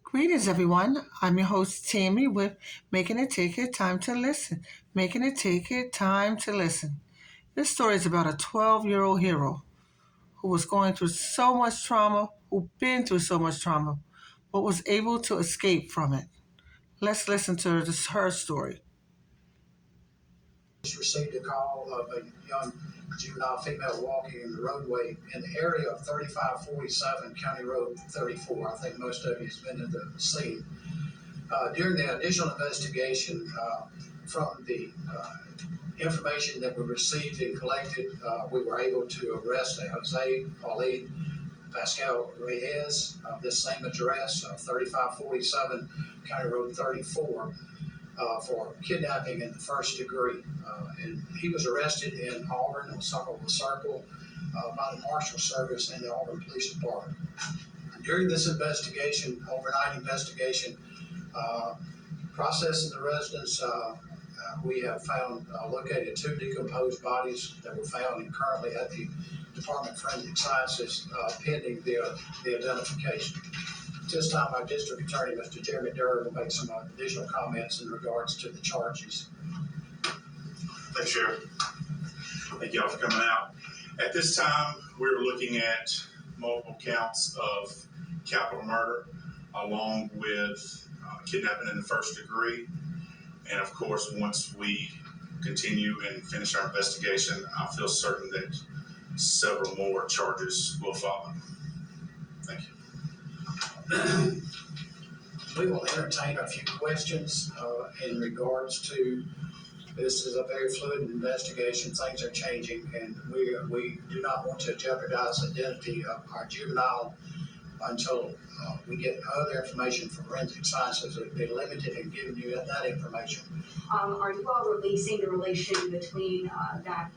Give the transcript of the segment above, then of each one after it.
Greetings, everyone. I'm your host, Tammy, with Making It Take It Time to Listen. Making It Take It Time to Listen. This story is about a 12-year-old hero who was going through so much trauma, who'd been through so much trauma, but was able to escape from it. Let's listen to her story. Received a call of a young juvenile female walking in the roadway in the area of 3547 County Road 34. I think most of you have been to the scene. During the initial investigation, from the information that we received and collected, we were able to arrest Jose Pauline Pascal Reyes of this same address, 3547 County Road 34. For kidnapping in the first degree. And he was arrested in Auburn on Somerville Circle by the Marshal Service and the Auburn Police Department. During this investigation, overnight investigation, processing the residence, we have located 2 decomposed bodies that were found and currently at the Department of Forensic Sciences pending the identification. At this time, our district attorney, Mr. Jeremy Durr, will make some additional comments in regards to the charges. Thanks, Sheriff. Thank y'all for coming out. At this time, we're looking at multiple counts of capital murder, along with kidnapping in the first degree. And of course, once we continue and finish our investigation, I feel certain that several more charges will follow. Thank you. We will entertain a few questions in regards to this. Is a very fluid investigation. Things are changing, and we do not want to jeopardize the identity of our juvenile until we get other information from forensic sciences that have been limited in giving you that information. Are you all releasing the relation between that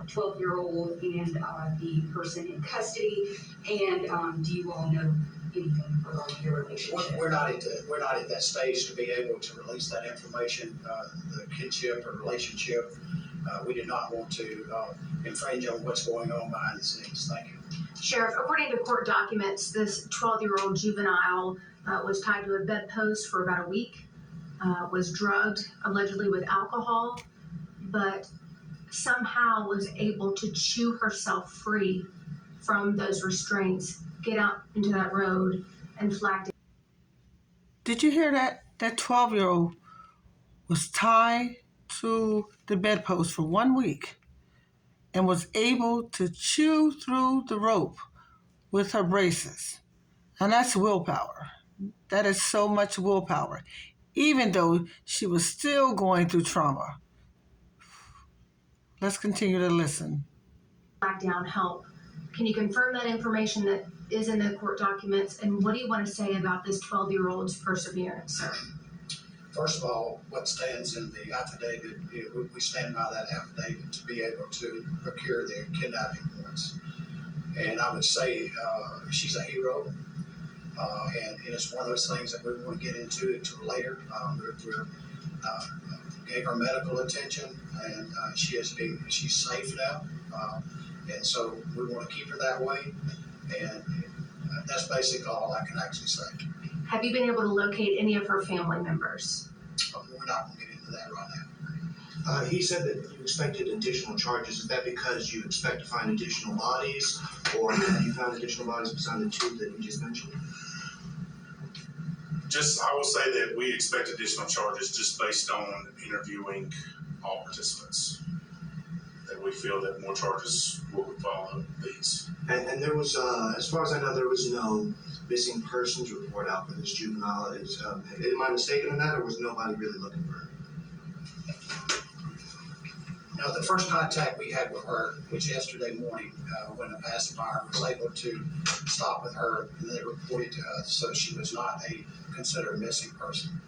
12-year-old and the person in custody? And do you all know anything regarding your relationship? We're not at that stage to be able to release that information, the kinship or relationship. We do not want to infringe on what's going on behind the scenes. Thank you. Sheriff, according to court documents, this 12-year-old juvenile was tied to a bedpost for about a week, was drugged allegedly with alcohol, but somehow was able to chew herself free from those restraints, get out into that road, and flagged it. Did you hear that? That 12-year-old was tied to the bedpost for 1 week and was able to chew through the rope with her braces. And that's willpower. That is so much willpower, even though she was still going through trauma. Let's continue to listen. Flag down help. Can you confirm that information that is in the court documents? And what do you want to say about this 12-year-old's perseverance, sir? First of all, what stands in the affidavit, we stand by that affidavit to be able to procure the kidnapping warrants. And I would say she's a hero, and it's one of those things that we want to get into later. We gave her medical attention, and she's safe now, and so we want to keep her that way. And that's basically all I can actually say. Have you been able to locate any of her family members? We're not going to get into that right now. He said that you expected additional charges. Is that because you expect to find additional bodies, or have you found additional bodies besides the 2 that you just mentioned? I will say that we expect additional charges just based on interviewing all participants. That we feel that more charges will follow these. And there was, as far as I know, there was no missing persons report out for this juvenile. Am I mistaken in that, or was nobody really looking for her? Now, the first contact we had with her was yesterday morning when a pacifier was able to stop with her, and they reported to us, so she was not considered a missing person.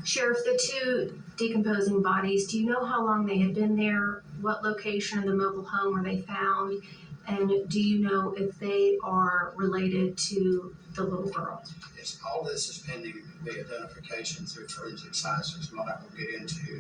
Sheriff, the 2 decomposing bodies, do you know how long they had been there? What location of the mobile home were they found? And do you know if they are related to the little girl? All this is pending the identification through forensic sciences. I'm not going to get into